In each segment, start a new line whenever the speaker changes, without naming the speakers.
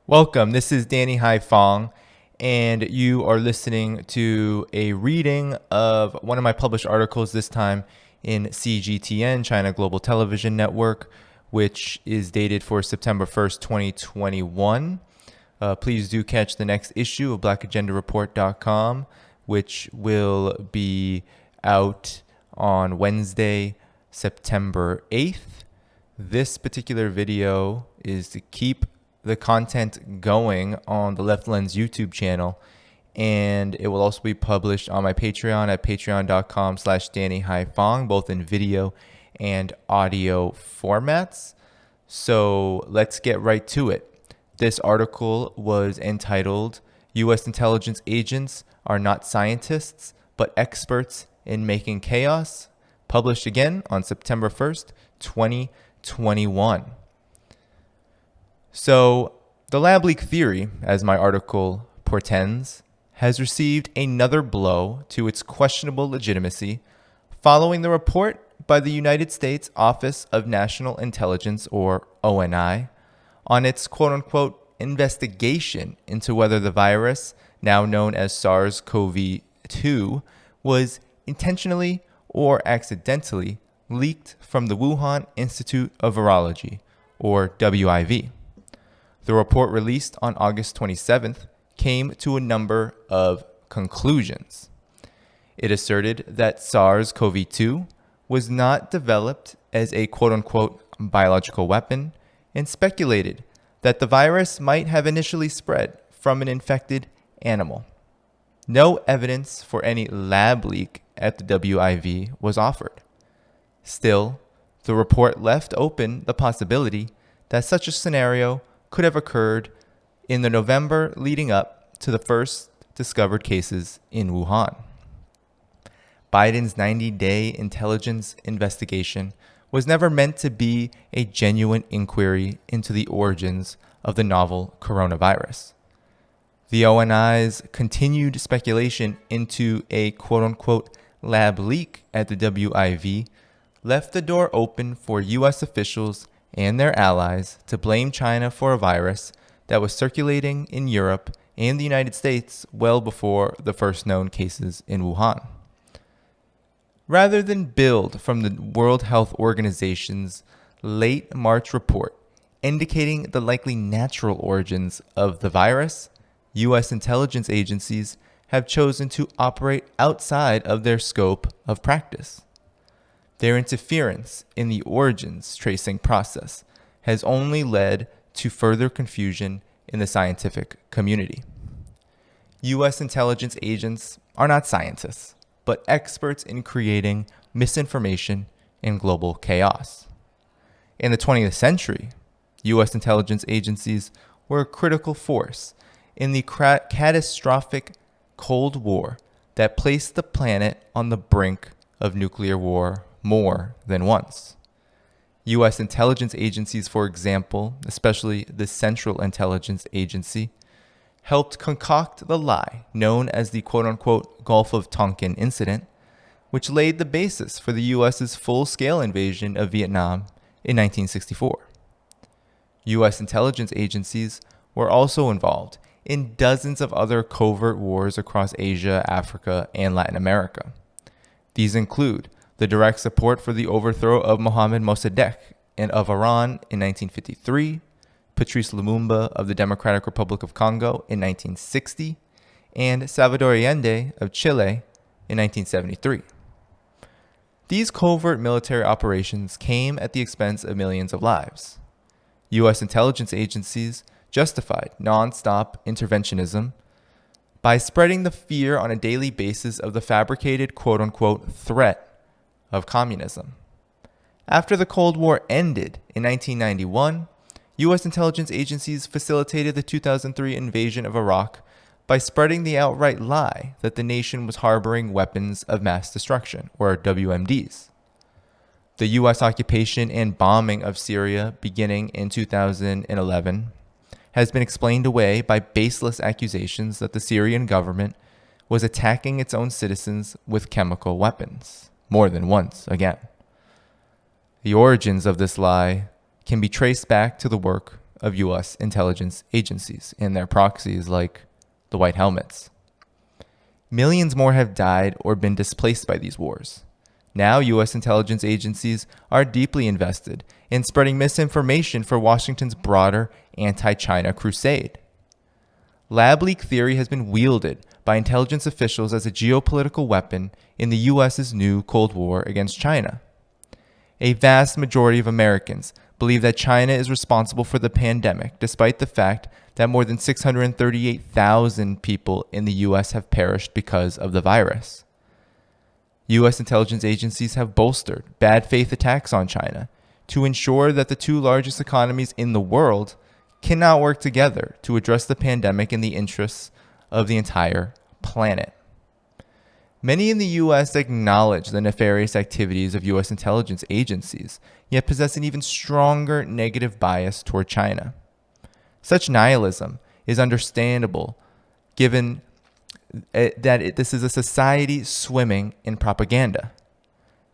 Welcome. This is Danny Haiphong, and you are listening to a reading of one of my published articles, this time in CGTN, China Global Television Network, which is dated for September 1st, 2021. Please do catch the next issue of blackagendareport.com, which will be out on Wednesday, September 8th. This particular video is to keep the content going on the Left Lens YouTube channel, and it will also be published on my Patreon at patreon.com/Danny Haiphong, both in video and audio formats. So let's get right to it. This article was entitled, U.S. Intelligence Agents Are Not Scientists, but Experts in Making Chaos, published again on September 1st, 2021. So, the lab leak theory, as my article portends, has received another blow to its questionable legitimacy following the report by the United States Office of National Intelligence, or ONI, on its quote-unquote investigation into whether the virus, now known as SARS-CoV-2, was intentionally or accidentally leaked from the Wuhan Institute of Virology, or WIV. The report, released on August 27th, came to a number of conclusions. It asserted that SARS-CoV-2 was not developed as a quote-unquote biological weapon, and speculated that the virus might have initially spread from an infected animal. No evidence for any lab leak at the WIV was offered. Still, the report left open the possibility that such a scenario could have occurred in the November leading up to the first discovered cases in Wuhan. Biden's 90-day intelligence investigation was never meant to be a genuine inquiry into the origins of the novel coronavirus. The ONI's continued speculation into a quote-unquote lab leak at the WIV left the door open for U.S. officials and their allies to blame China for a virus that was circulating in Europe and the United States well before the first known cases in Wuhan. Rather than build from the World Health Organization's late March report indicating the likely natural origins of the virus, U.S. intelligence agencies have chosen to operate outside of their scope of practice. Their interference in the origins tracing process has only led to further confusion in the scientific community. U.S. intelligence agents are not scientists, but experts in creating misinformation and global chaos. In the 20th century, U.S. intelligence agencies were a critical force in the catastrophic Cold War that placed the planet on the brink of nuclear war more than once. U.S. intelligence agencies, for example, especially the Central Intelligence Agency, helped concoct the lie known as the quote-unquote Gulf of Tonkin incident, which laid the basis for the U.S.'s full-scale invasion of Vietnam in 1964. U.S. intelligence agencies were also involved in dozens of other covert wars across Asia, Africa, and Latin America. These include the direct support for the overthrow of Mohammad Mossadegh and of Iran in 1953, Patrice Lumumba of the Democratic Republic of Congo in 1960, and Salvador Allende of Chile in 1973. These covert military operations came at the expense of millions of lives. U.S. intelligence agencies justified non-stop interventionism by spreading the fear on a daily basis of the fabricated quote-unquote threat of communism. After the Cold War ended in 1991, U.S. intelligence agencies facilitated the 2003 invasion of Iraq by spreading the outright lie that the nation was harboring weapons of mass destruction, or WMDs. The U.S. occupation and bombing of Syria beginning in 2011 has been explained away by baseless accusations that the Syrian government was attacking its own citizens with chemical weapons. More than once again. The origins of this lie can be traced back to the work of U.S. intelligence agencies and their proxies like the White Helmets. Millions more have died or been displaced by these wars. Now, U.S. intelligence agencies are deeply invested in spreading misinformation for Washington's broader anti-China crusade. Lab leak theory has been wielded by intelligence officials as a geopolitical weapon in the U.S.'s new Cold War against China. A vast majority of Americans believe that China is responsible for the pandemic, despite the fact that more than 638,000 people in the U.S. have perished because of the virus. U.S. intelligence agencies have bolstered bad faith attacks on China to ensure that the two largest economies in the world cannot work together to address the pandemic in the interests of the entire planet. Many in the U.S. acknowledge the nefarious activities of U.S. intelligence agencies, yet possess an even stronger negative bias toward China. Such nihilism is understandable given this is a society swimming in propaganda.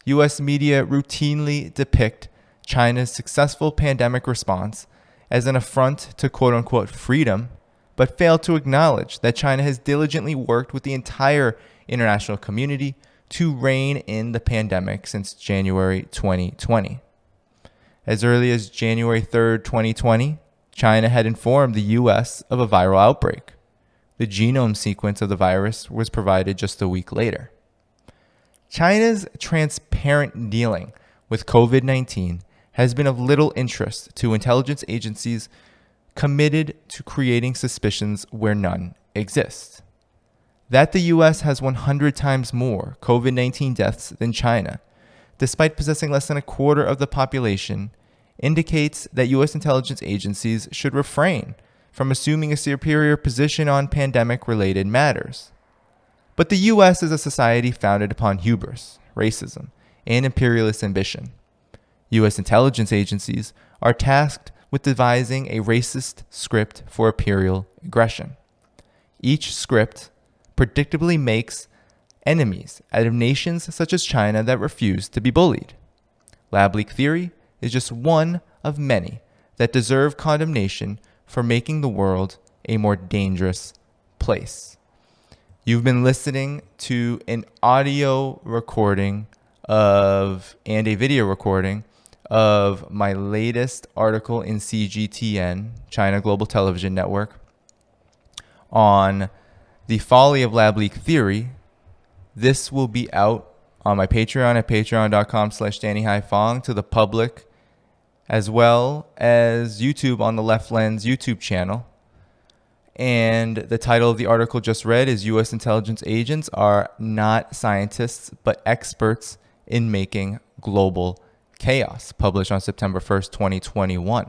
U.S. media routinely depict China's successful pandemic response as an affront to quote-unquote freedom, but fail to acknowledge that China has diligently worked with the entire international community to rein in the pandemic since January 2020. As early as January 3rd, 2020, China had informed the U.S. of a viral outbreak. The genome sequence of the virus was provided just a week later. China's transparent dealing with COVID-19 has been of little interest to intelligence agencies committed to creating suspicions where none exist. That the U.S. has 100 times more COVID-19 deaths than China, despite possessing less than a quarter of the population, indicates that U.S. intelligence agencies should refrain from assuming a superior position on pandemic-related matters. But the U.S. is a society founded upon hubris, racism, and imperialist ambition. U.S. intelligence agencies are tasked with devising a racist script for imperial aggression. Each script predictably makes enemies out of nations such as China that refuse to be bullied. Lab leak theory is just one of many that deserve condemnation for making the world a more dangerous place. You've been listening to an audio recording and a video recording of my latest article in CGTN, China Global Television Network, on the folly of lab leak theory. This will be out on my Patreon at patreon.com/Danny Haiphong to the public, as well as YouTube on the Left Lens YouTube channel. And the title of the article just read is U.S. intelligence agents are not scientists, but experts in making global chaos, published on September 1st, 2021.